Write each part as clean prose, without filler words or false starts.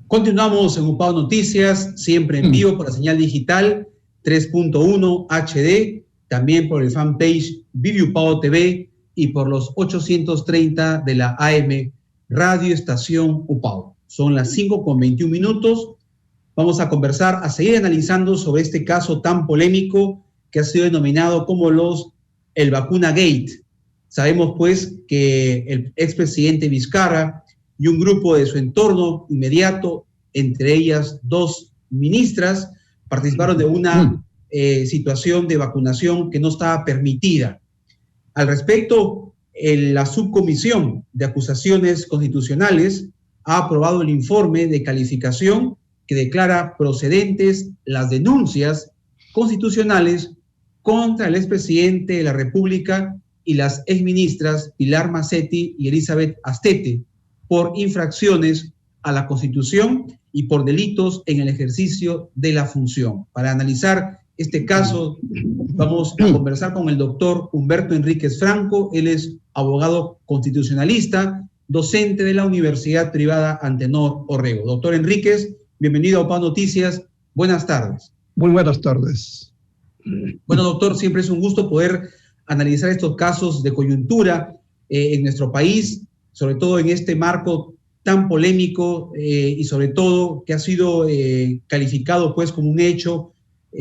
Continuamos en UPAO Noticias, siempre en vivo por la señal digital 3.1 HD, también por el fanpage ViviUPAO TV y por los 830 de la AM Radio Estación UPAO. Son las 5:21. Vamos a conversar, a seguir analizando sobre este caso tan polémico que ha sido denominado como el Vacuna Gate. Sabemos pues que el expresidente Vizcarra y un grupo de su entorno inmediato, entre ellas 2 ministras, participaron de una situación de vacunación que no estaba permitida. Al respecto, la subcomisión de acusaciones constitucionales ha aprobado el informe de calificación que declara procedentes las denuncias constitucionales contra el expresidente de la República y las exministras Pilar Macetti y Elizabeth Astete por infracciones a la Constitución y por delitos en el ejercicio de la función. Para analizar este caso, vamos a conversar con el doctor Humberto Enríquez Franco. Él es abogado constitucionalista, docente de la Universidad Privada Antenor Orrego. Doctor Enríquez, bienvenido a UPAO Noticias. Buenas tardes. Muy buenas tardes. Bueno, doctor, siempre es un gusto poder analizar estos casos de coyuntura en nuestro país, sobre todo en este marco tan polémico y sobre todo que ha sido calificado pues como un hecho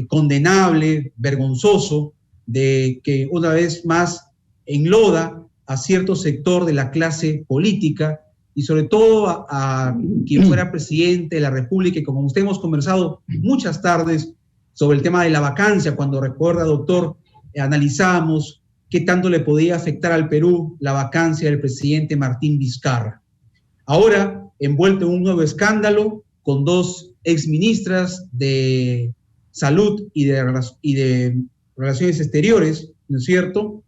condenable, vergonzoso, de que una vez más enloda a cierto sector de la clase política y sobre todo a quien fuera presidente de la República. Y como usted hemos conversado muchas tardes sobre el tema de la vacancia, cuando recuerda, doctor, analizábamos qué tanto le podía afectar al Perú la vacancia del presidente Martín Vizcarra. Ahora, envuelto en un nuevo escándalo, con 2 exministras de Salud y de Relaciones Exteriores, ¿no es cierto?,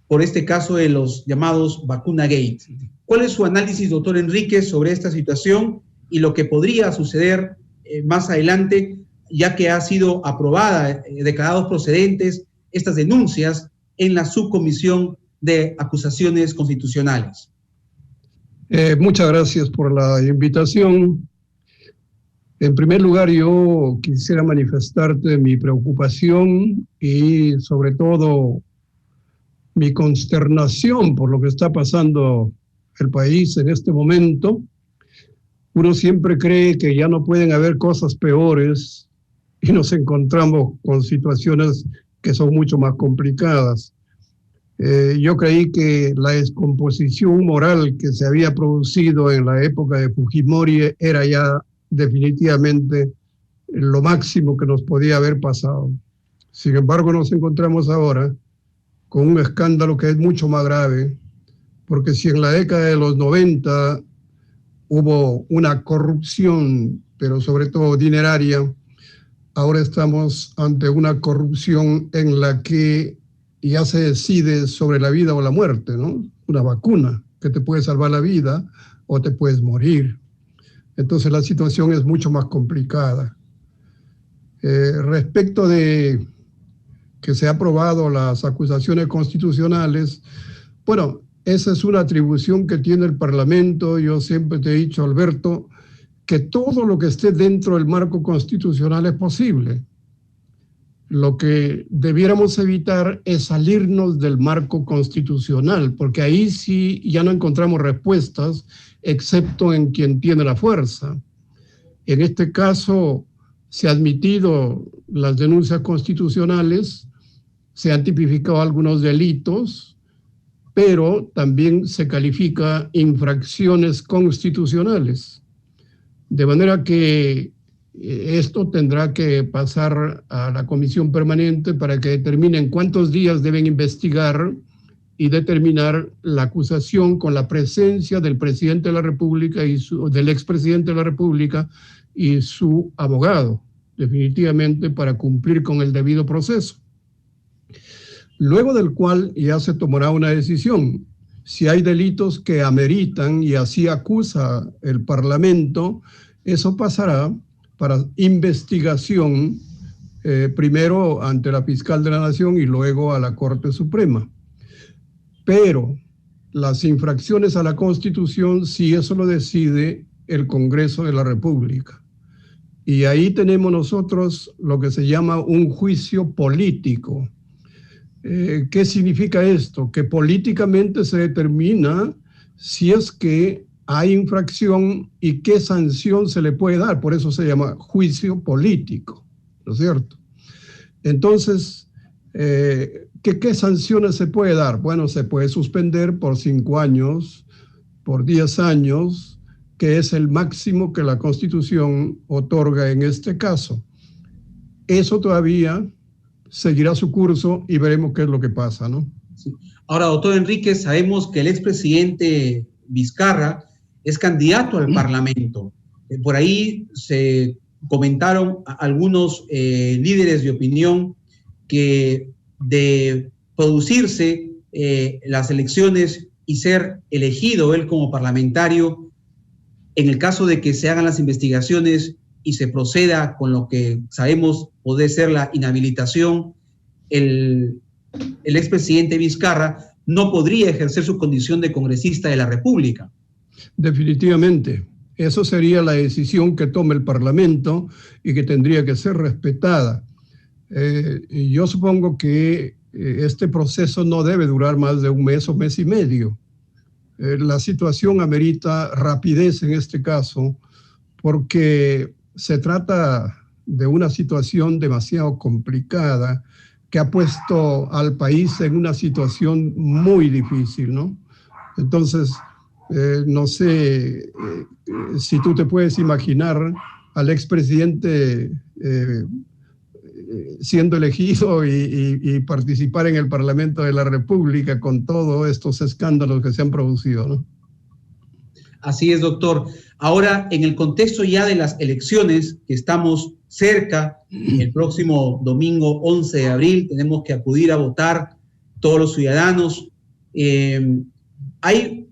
por este caso de los llamados Vacuna Gate. ¿Cuál es su análisis, doctor Enríquez, sobre esta situación y lo que podría suceder más adelante, ya que ha sido aprobada, declarados procedentes estas denuncias en la subcomisión de acusaciones constitucionales? Muchas gracias por la invitación. En primer lugar, yo quisiera manifestarte mi preocupación y sobre todo mi consternación por lo que está pasando el país en este momento. Uno siempre cree que ya no pueden haber cosas peores y nos encontramos con situaciones que son mucho más complicadas. Yo creí que la descomposición moral que se había producido en la época de Fujimori era ya definitivamente lo máximo que nos podía haber pasado. Sin embargo, nos encontramos ahora con un escándalo que es mucho más grave, porque si en la década de los 90 hubo una corrupción, pero sobre todo dineraria, ahora estamos ante una corrupción en la que ya se decide sobre la vida o la muerte, ¿no? Una vacuna que te puede salvar la vida o te puedes morir. Entonces la situación es mucho más complicada. Respecto de que se han aprobado las acusaciones constitucionales, bueno, esa es una atribución que tiene el Parlamento. Yo siempre te he dicho, Alberto, que todo lo que esté dentro del marco constitucional es posible. Lo que debiéramos evitar es salirnos del marco constitucional, porque ahí sí ya no encontramos respuestas, excepto en quien tiene la fuerza. En este caso se han admitido las denuncias constitucionales, se han tipificado algunos delitos, pero también se califica infracciones constitucionales. De manera que esto tendrá que pasar a la comisión permanente para que determinen cuántos días deben investigar y determinar la acusación con la presencia del presidente de la República y del expresidente de la República y su abogado, definitivamente para cumplir con el debido proceso. Luego del cual ya se tomará una decisión. Si hay delitos que ameritan y así acusa el Parlamento, eso pasará para investigación, primero ante la Fiscal de la Nación y luego a la Corte Suprema. Pero las infracciones a la Constitución, si eso lo decide el Congreso de la República. Y ahí tenemos nosotros lo que se llama un juicio político. ¿Qué significa esto? Que políticamente se determina si es que hay infracción y qué sanción se le puede dar. Por eso se llama juicio político, ¿no es cierto? Entonces, ¿qué sanciones se puede dar? Bueno, se puede suspender por 5 años, por 10 años, que es el máximo que la Constitución otorga en este caso. Eso todavía seguirá su curso y veremos qué es lo que pasa, ¿no? Sí. Ahora, doctor Enríquez, sabemos que el expresidente Vizcarra es candidato al Parlamento. Por ahí se comentaron algunos líderes de opinión que de producirse las elecciones y ser elegido él como parlamentario, en el caso de que se hagan las investigaciones y se proceda con lo que sabemos puede ser la inhabilitación, el expresidente Vizcarra no podría ejercer su condición de congresista de la República. Definitivamente. Eso sería la decisión que tome el Parlamento y que tendría que ser respetada. Yo supongo que este proceso no debe durar más de un mes o mes y medio. La situación amerita rapidez en este caso porque se trata de una situación demasiado complicada que ha puesto al país en una situación muy difícil, ¿no? Entonces, no sé si tú te puedes imaginar al expresidente siendo elegido y participar en el Parlamento de la República con todos estos escándalos que se han producido, ¿no? Así es, doctor. Ahora, en el contexto ya de las elecciones, que estamos cerca, el próximo domingo 11 de abril, tenemos que acudir a votar todos los ciudadanos. Hay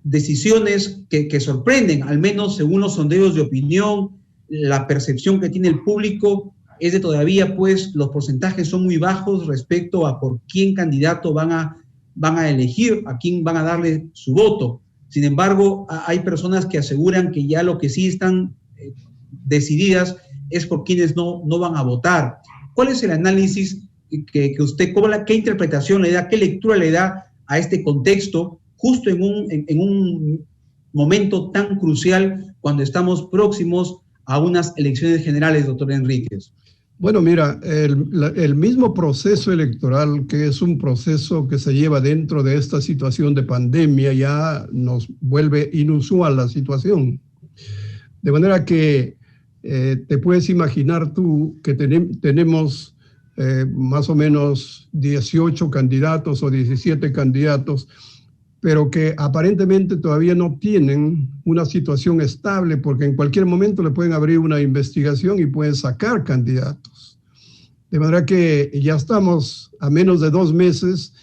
decisiones que sorprenden, al menos según los sondeos de opinión, la percepción que tiene el público es de todavía, pues, los porcentajes son muy bajos respecto a por quién candidato van a elegir, a quién van a darle su voto. Sin embargo, hay personas que aseguran que ya lo que sí están decididas es por quienes no van a votar. ¿Cuál es el análisis que usted, qué interpretación le da, qué lectura le da a este contexto justo en un momento tan crucial cuando estamos próximos a unas elecciones generales, doctor Enríquez? Bueno, mira, el mismo proceso electoral, que es un proceso que se lleva dentro de esta situación de pandemia, ya nos vuelve inusual la situación. De manera que te puedes imaginar tú que tenemos más o menos 18 candidatos o 17 candidatos, pero que aparentemente todavía no tienen una situación estable porque en cualquier momento le pueden abrir una investigación y pueden sacar candidatos. De manera que ya estamos a menos de 2 meses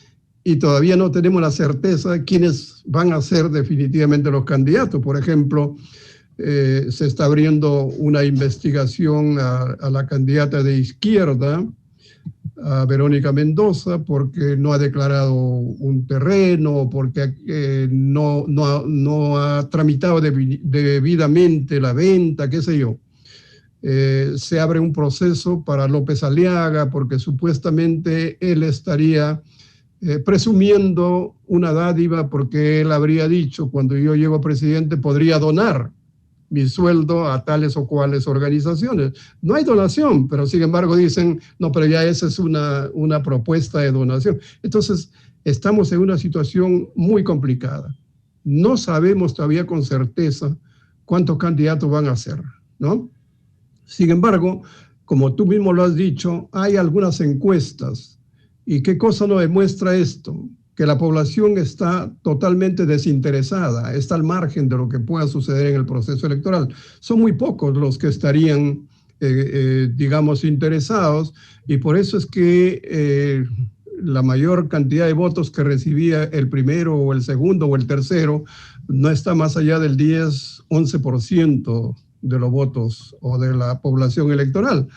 y todavía no tenemos la certeza de quiénes van a ser definitivamente los candidatos. Por ejemplo, se está abriendo una investigación a la candidata de izquierda, a Verónica Mendoza, porque no ha declarado un terreno, porque no ha tramitado debidamente la venta, qué sé yo. Se abre un proceso para López Aliaga, porque supuestamente él estaría presumiendo una dádiva, porque él habría dicho, cuando yo llego a presidente, podría donar mi sueldo a tales o cuales organizaciones. No hay donación, pero sin embargo dicen, no, pero ya esa es una propuesta de donación. Entonces, estamos en una situación muy complicada. No sabemos todavía con certeza cuántos candidatos van a ser, ¿no? Sin embargo, como tú mismo lo has dicho, hay algunas encuestas. ¿Y qué cosa nos demuestra esto? Que la población está totalmente desinteresada, está al margen de lo que pueda suceder en el proceso electoral. Son muy pocos los que estarían, digamos, interesados, y por eso es que la mayor cantidad de votos que recibía el primero o el segundo o el tercero no está más allá del 10-11% de los votos o de la población electoral.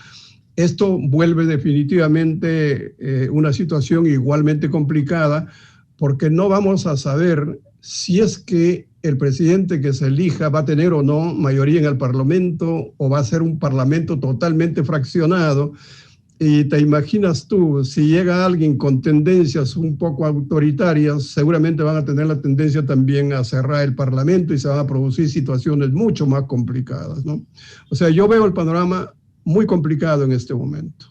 Esto vuelve definitivamente una situación igualmente complicada porque no vamos a saber si es que el presidente que se elija va a tener o no mayoría en el Parlamento, o va a ser un Parlamento totalmente fraccionado. Y te imaginas tú, si llega alguien con tendencias un poco autoritarias, seguramente van a tener la tendencia también a cerrar el Parlamento y se van a producir situaciones mucho más complicadas, ¿no? O sea, yo veo el panorama muy complicado en este momento.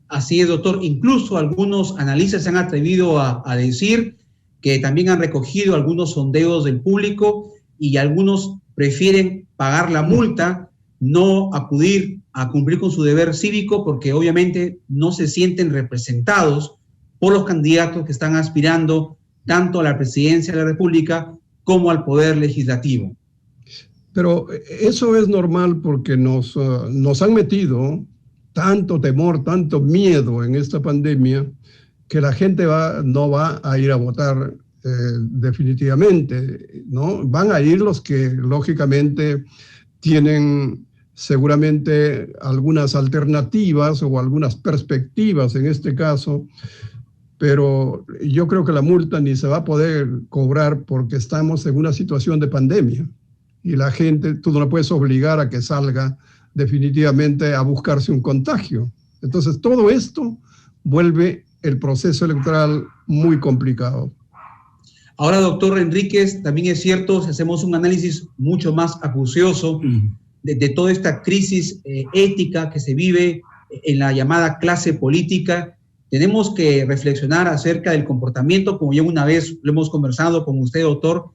Así es, doctor. Incluso algunos analistas se han atrevido a decir que también han recogido algunos sondeos del público y algunos prefieren pagar la multa, no acudir a cumplir con su deber cívico, porque obviamente no se sienten representados por los candidatos que están aspirando tanto a la presidencia de la República como al poder legislativo. Pero eso es normal porque nos han metido tanto temor, tanto miedo en esta pandemia, que la gente no va a ir a votar definitivamente, ¿no? Van a ir los que lógicamente tienen seguramente algunas alternativas o algunas perspectivas en este caso, pero yo creo que la multa ni se va a poder cobrar porque estamos en una situación de pandemia y la gente, tú no la puedes obligar a que salga definitivamente a buscarse un contagio. Entonces todo esto vuelve el proceso electoral muy complicado. Ahora, doctor Enríquez, también es cierto, si hacemos un análisis mucho más acucioso de toda esta crisis ética que se vive en la llamada clase política, tenemos que reflexionar acerca del comportamiento, como ya una vez lo hemos conversado con usted, doctor,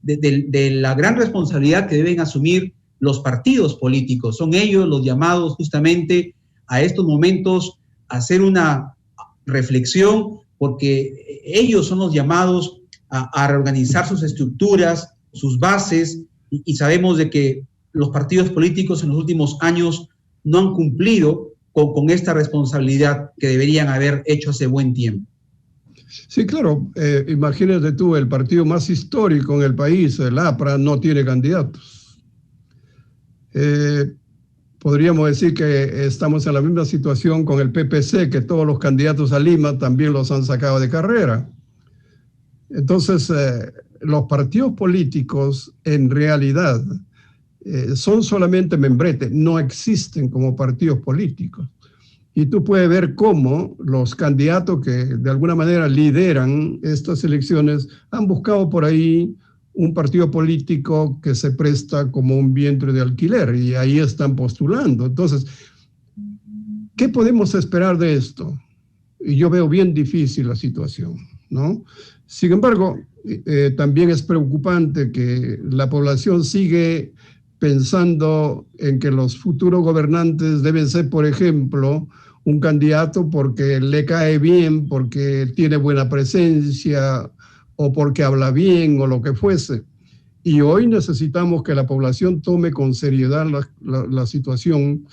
de la gran responsabilidad que deben asumir los partidos políticos. Son ellos los llamados justamente a estos momentos a hacer una reflexión, porque ellos son los llamados a reorganizar sus estructuras, sus bases, y sabemos de que los partidos políticos en los últimos años no han cumplido con esta responsabilidad que deberían haber hecho hace buen tiempo. Sí, claro. Imagínate tú, el partido más histórico en el país, el APRA, no tiene candidatos. Podríamos decir que estamos en la misma situación con el PPC, que todos los candidatos a Lima también los han sacado de carrera. Entonces, los partidos políticos en realidad son solamente membrete, no existen como partidos políticos. Y tú puedes ver cómo los candidatos que de alguna manera lideran estas elecciones han buscado por ahí un partido político que se presta como un vientre de alquiler y ahí están postulando. Entonces, ¿qué podemos esperar de esto? Y yo veo bien difícil la situación, ¿no? Sin embargo, también es preocupante que la población sigue pensando en que los futuros gobernantes deben ser, por ejemplo, un candidato porque le cae bien, porque tiene buena presencia o porque habla bien o lo que fuese. Y hoy necesitamos que la población tome con seriedad la situación,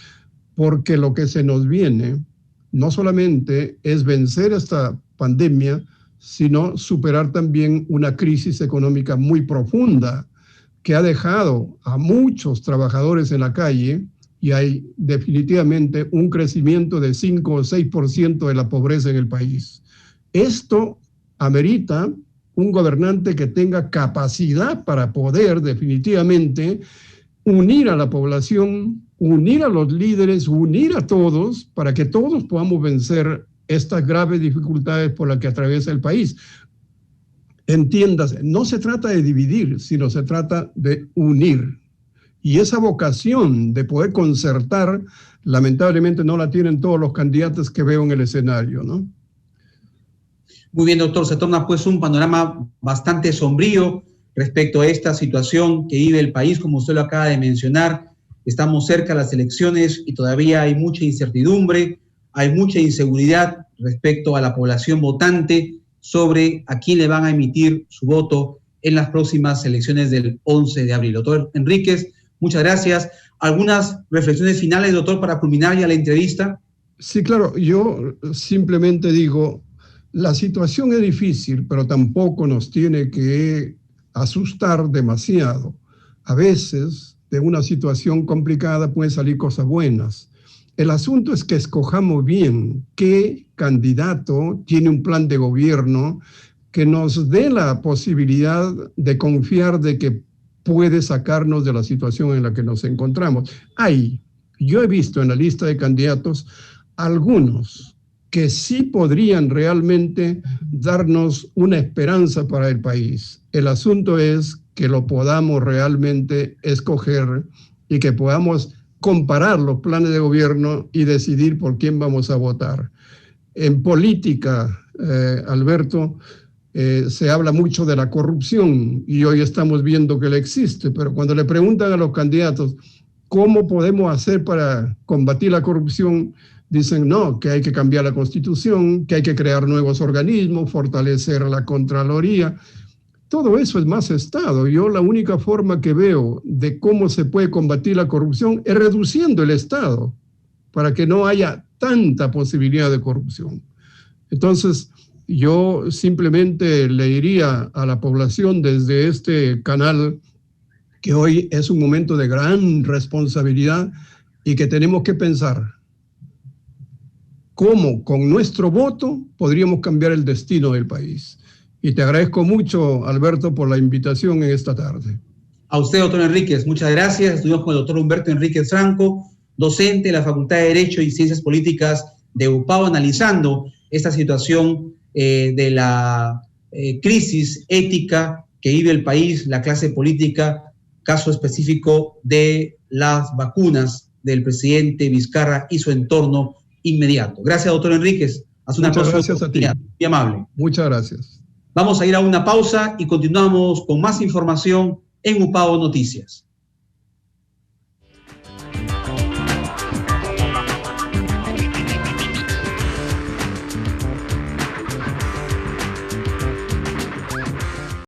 porque lo que se nos viene no solamente es vencer esta pandemia, sino superar también una crisis económica muy profunda que ha dejado a muchos trabajadores en la calle y hay definitivamente un crecimiento de 5 o 6% de la pobreza en el país. Esto amerita un gobernante que tenga capacidad para poder definitivamente unir a la población, unir a los líderes, unir a todos para que todos podamos vencer estas graves dificultades por las que atraviesa el país. Entiéndase, no se trata de dividir, sino se trata de unir. Y esa vocación de poder concertar, lamentablemente no la tienen todos los candidatos que veo en el escenario, ¿no? Muy bien, doctor, se torna pues un panorama bastante sombrío respecto a esta situación que vive el país, como usted lo acaba de mencionar. Estamos cerca de las elecciones y todavía hay mucha incertidumbre, hay mucha inseguridad respecto a la población votante sobre a quién le van a emitir su voto en las próximas elecciones del 11 de abril. Doctor Enríquez, muchas gracias. ¿Algunas reflexiones finales, doctor, para culminar ya la entrevista? Sí, claro. Yo simplemente digo, la situación es difícil, pero tampoco nos tiene que asustar demasiado. A veces, de una situación complicada pueden salir cosas buenas. El asunto es que escojamos bien qué candidato tiene un plan de gobierno que nos dé la posibilidad de confiar de que puede sacarnos de la situación en la que nos encontramos. Yo he visto en la lista de candidatos algunos que sí podrían realmente darnos una esperanza para el país. El asunto es que lo podamos realmente escoger y que podamos comparar los planes de gobierno y decidir por quién vamos a votar. En política, Alberto, se habla mucho de la corrupción y hoy estamos viendo que la existe, pero cuando le preguntan a los candidatos cómo podemos hacer para combatir la corrupción, dicen no, que hay que cambiar la Constitución, que hay que crear nuevos organismos, fortalecer la Contraloría. Todo eso es más Estado. Yo la única forma que veo de cómo se puede combatir la corrupción es reduciendo el Estado para que no haya tanta posibilidad de corrupción. Entonces, yo simplemente le diría a la población desde este canal que hoy es un momento de gran responsabilidad y que tenemos que pensar cómo con nuestro voto podríamos cambiar el destino del país. Y te agradezco mucho, Alberto, por la invitación en esta tarde. A usted, doctor Enríquez, muchas gracias. Estuvimos con el doctor Humberto Enríquez Franco, docente de la Facultad de Derecho y Ciencias Políticas de UPAO, analizando esta situación de la crisis ética que vive el país, la clase política, caso específico de las vacunas del presidente Vizcarra y su entorno inmediato. Gracias, doctor Enríquez. Muchas gracias a ti. Muy amable. Muchas gracias. Vamos a ir a una pausa y continuamos con más información en UPAO Noticias.